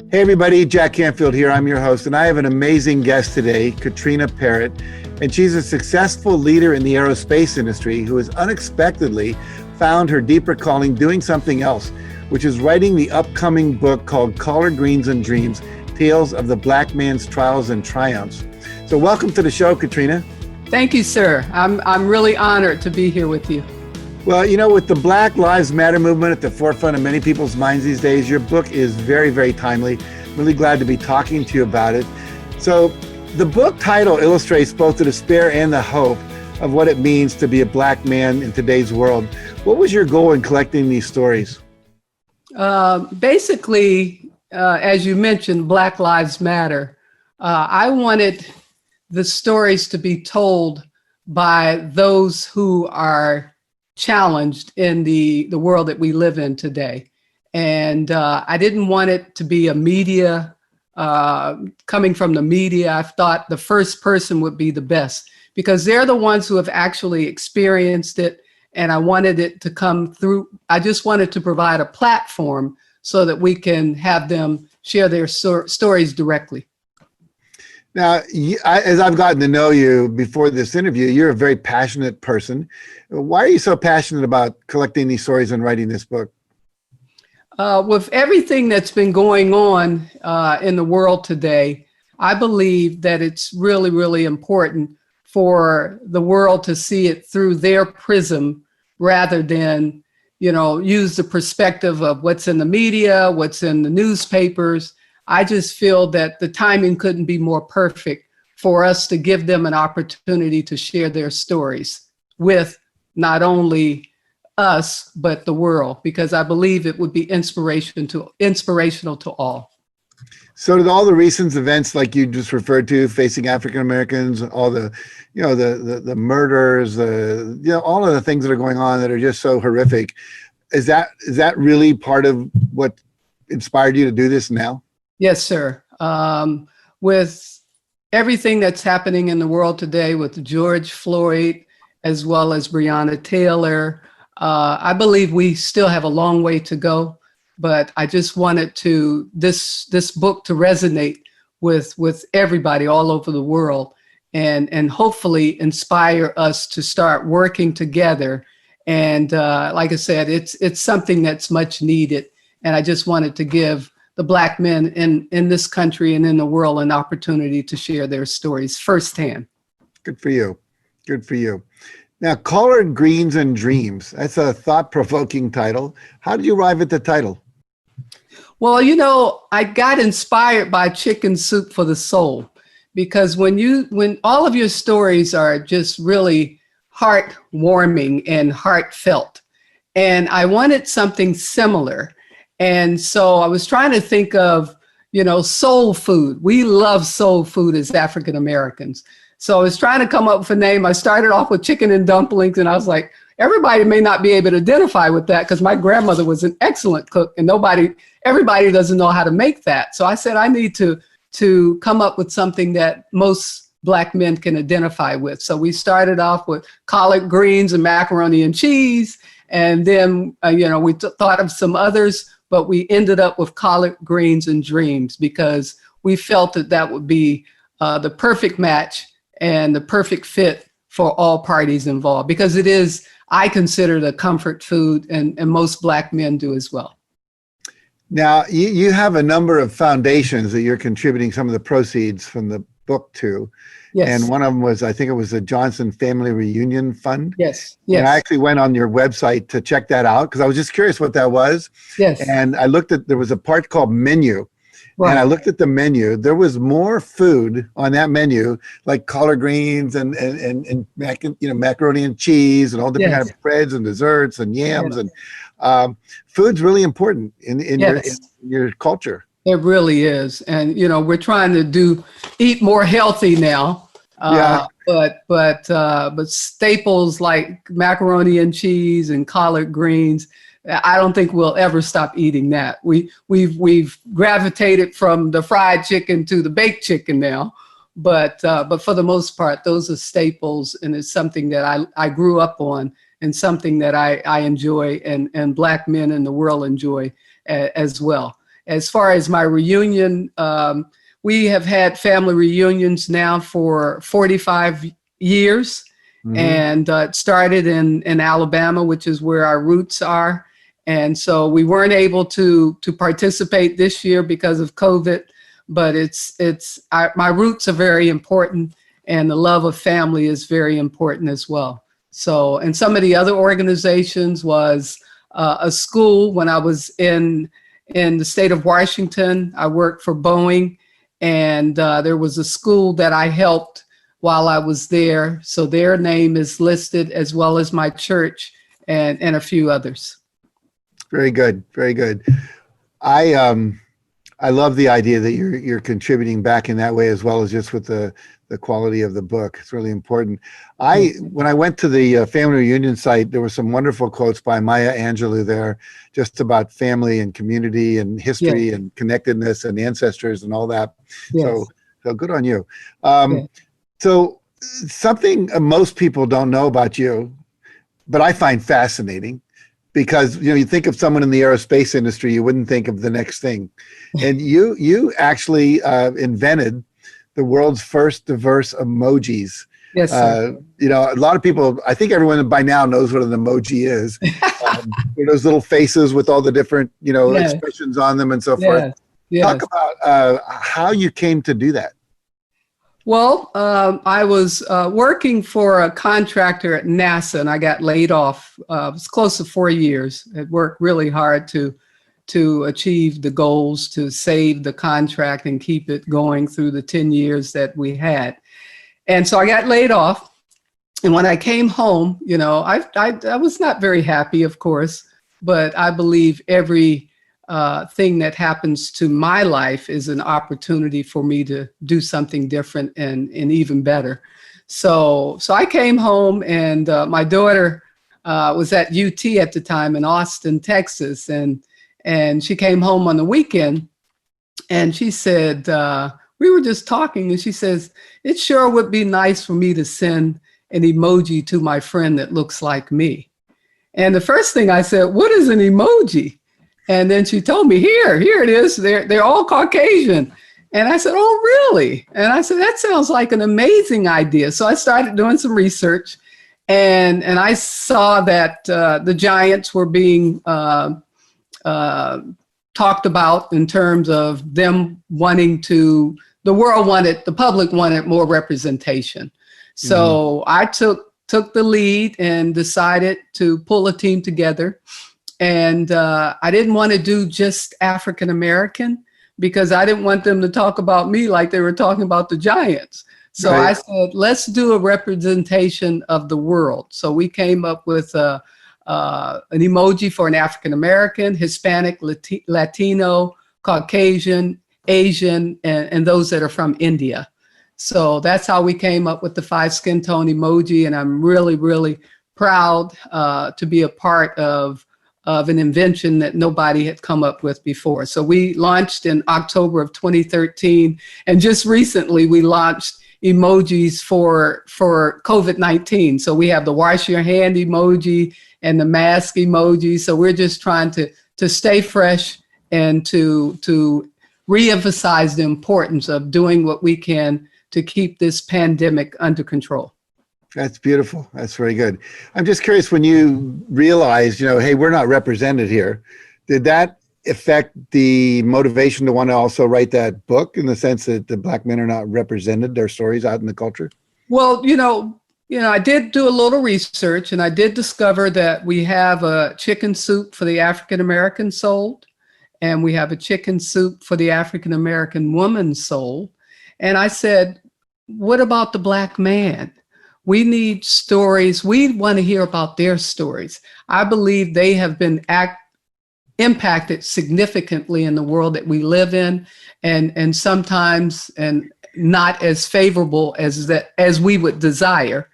Hey everybody, Jack Canfield here. I'm your host, and I have an amazing guest today, Katrina Parrott, and she's a successful leader in the aerospace industry who has unexpectedly found her deeper calling doing something else, which is writing the upcoming book called Collard Greens and Dreams, Tales of the Black Man's Trials and Triumphs. So welcome to the show, Katrina. Thank you, sir. I'm really honored to be here with you. Well, you know, with the Black Lives Matter movement at the forefront of many people's minds these days, your book is very, very timely. Really glad to be talking to you about it. So the book title illustrates both the despair and the hope of what it means to be a Black man in today's world. What was your goal in collecting these stories? Basically, as you mentioned, Black Lives Matter. I wanted the stories to be told by those who are challenged in the world that we live in today. And I didn't want it to be a media, coming from the media. I thought the first person would be the best because they're the ones who have actually experienced it. And I wanted it to come through. I just wanted to provide a platform so that we can have them share their stories directly. Now, as I've gotten to know you before this interview, you're a very passionate person. Why are you so passionate about collecting these stories and writing this book? With everything that's been going on in the world today, I believe that it's really, really important for the world to see it through their prism rather than, use the perspective of what's in the media, what's in the newspapers. I just feel that the timing couldn't be more perfect for us to give them an opportunity to share their stories with not only us, but the world, because I believe it would be inspirational to all. So did all the recent events like you just referred to facing African Americans, all the, the murders, all of the things that are going on that are just so horrific. Is that really part of what inspired you to do this now? Yes, sir. With everything that's happening in the world today with George Floyd, as well as Breonna Taylor, I believe we still have a long way to go, but I just wanted this book to resonate with everybody all over the world and hopefully inspire us to start working together. And like I said, it's something that's much needed. And I just wanted to give the Black men in this country and in the world an opportunity to share their stories firsthand. Good for you. Good for you. Now, Collard Greens and Dreams, that's a thought-provoking title. How did you arrive at the title? Well, I got inspired by Chicken Soup for the Soul, because when all of your stories are just really heartwarming and heartfelt, and I wanted something similar. And so I was trying to think of, soul food. We love soul food as African Americans. So I was trying to come up with a name. I started off with chicken and dumplings, and I was like, everybody may not be able to identify with that because my grandmother was an excellent cook and everybody doesn't know how to make that. So I said, I need to come up with something that most Black men can identify with. So we started off with collard greens and macaroni and cheese. And then, we thought of some others, but we ended up with Collard Greens and Dreams because we felt that would be the perfect match and the perfect fit for all parties involved, because it is, I consider it a comfort food, and most Black men do as well. Now, you have a number of foundations that you're contributing some of the proceeds from the book to. Yes. And one of them was, I think it was the Johnson Family Reunion Fund. Yes. And I actually went on your website to check that out because I was just curious what that was. Yes. And I looked at, there was a part called menu. Right. And I looked at the menu. There was more food on that menu, like collard greens and macaroni and cheese and all different kinds of breads and desserts and yams. Yes. And food's really important in your culture. It really is. And, we're trying to eat more healthy now. But staples like macaroni and cheese and collard greens, I don't think we'll ever stop eating that. We've gravitated from the fried chicken to the baked chicken now, but for the most part, those are staples, and it's something that I grew up on, and something that I enjoy, and Black men in the world enjoy as well. as far as my reunion, we have had family reunions now for 45 years. Mm-hmm. And it started in Alabama, which is where our roots are. And so we weren't able to participate this year because of COVID, but my roots are very important, and the love of family is very important as well. So, and some of the other organizations was a school. When I was in the state of Washington, I worked for Boeing, and there was a school that I helped while I was there. So their name is listed, as well as my church and a few others. Very good. Very good. I love the idea that you're contributing back in that way, as well as just with the quality of the book. It's really important. When I went to the family reunion site, there were some wonderful quotes by Maya Angelou there, just about family and community and history and connectedness and ancestors and all that. Yes. So good on you. So something most people don't know about you, but I find fascinating. Because you think of someone in the aerospace industry, you wouldn't think of the next thing, and you actually invented the world's first diverse emojis. Yes, sir. A lot of people, I think everyone by now knows what an emoji is. Those little faces with all the different expressions on them and so forth. Yes. Talk about how you came to do that. Well, I was working for a contractor at NASA, and I got laid off. It was close to 4 years. I worked really hard to achieve the goals, to save the contract and keep it going through the 10 years that we had. And so I got laid off. And when I came home, I was not very happy, of course, but I believe every thing that happens to my life is an opportunity for me to do something different and even better. So I came home, and my daughter was at UT at the time in Austin, Texas, and she came home on the weekend, and she said, we were just talking, and she says, it sure would be nice for me to send an emoji to my friend that looks like me. And the first thing I said, what is an emoji? And then she told me, here it is. They're all Caucasian. And I said, oh, really? And I said, that sounds like an amazing idea. So I started doing some research, and I saw that the giants were being talked about in terms of them wanting to, the public wanted more representation. So I took the lead and decided to pull a team together. And I didn't want to do just African American, because I didn't want them to talk about me like they were talking about the giants. So I said, let's do a representation of the world. So we came up with an emoji for an African American, Hispanic, Latino, Caucasian, Asian, and those that are from India. So that's how we came up with the 5 skin tone emoji. And I'm really, really proud to be a part of an invention that nobody had come up with before. So we launched in October of 2013, and just recently we launched emojis for COVID-19. So we have the wash your hand emoji and the mask emoji. So we're just trying to stay fresh and to reemphasize the importance of doing what we can to keep this pandemic under control. That's beautiful. That's very good. I'm just curious, when you realized, hey, we're not represented here, did that affect the motivation to want to also write that book, in the sense that the Black men are not represented, their stories out in the culture? Well, I did do a little research, and I did discover that we have a chicken soup for the African American soul, and we have a chicken soup for the African American woman's soul. And I said, what about the Black man? We need stories. We want to hear about their stories. I believe they have been impacted significantly in the world that we live in, and sometimes and not as favorable as we would desire.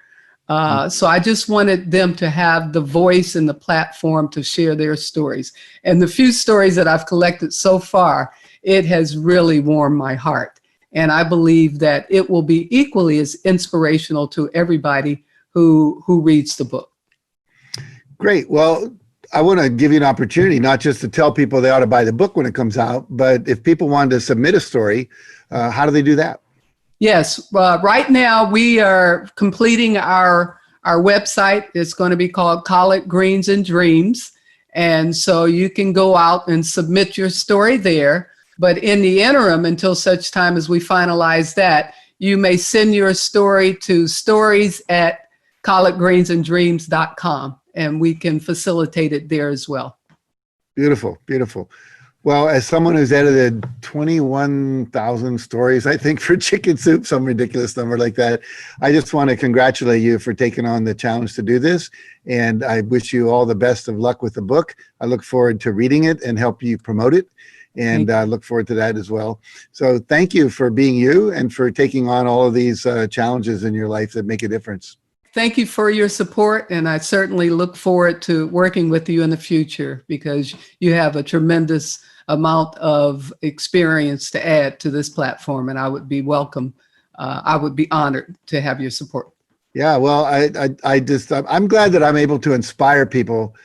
So I just wanted them to have the voice and the platform to share their stories. And the few stories that I've collected so far, it has really warmed my heart. And I believe that it will be equally as inspirational to everybody who reads the book. Great. Well, I want to give you an opportunity, not just to tell people they ought to buy the book when it comes out, but if people wanted to submit a story, how do they do that? Yes, right now we are completing our website. It's going to be called Collard Greens and Dreams. And so you can go out and submit your story there. But in the interim, until such time as we finalize that, you may send your story to stories@collardgreensanddreams.com, and we can facilitate it there as well. Beautiful, beautiful. Well, as someone who's edited 21,000 stories, I think, for Chicken Soup, some ridiculous number like that, I just want to congratulate you for taking on the challenge to do this. And I wish you all the best of luck with the book. I look forward to reading it and help you promote it. And I look forward to that as well. So thank you for being you and for taking on all of these challenges in your life that make a difference. Thank you for your support, and I certainly look forward to working with you in the future because you have a tremendous amount of experience to add to this platform, and I would be welcome. I would be honored to have your support. Yeah, well, I'm glad that I'm able to inspire people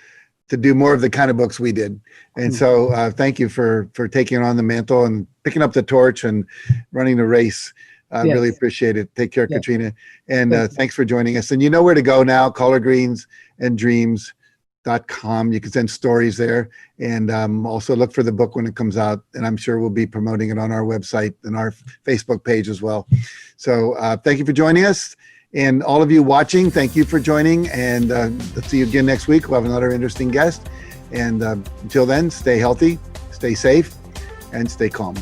to do more of the kind of books we did. And so thank you for taking on the mantle and picking up the torch and running the race. I really appreciate it. Take care, Katrina. And thanks for joining us. And you know where to go now, collardgreensanddreams.com. You can send stories there, and also look for the book when it comes out. And I'm sure we'll be promoting it on our website and our Facebook page as well. So thank you for joining us. And all of you watching, thank you for joining. And let's see you again next week. We'll have another interesting guest. And until then, stay healthy, stay safe, and stay calm.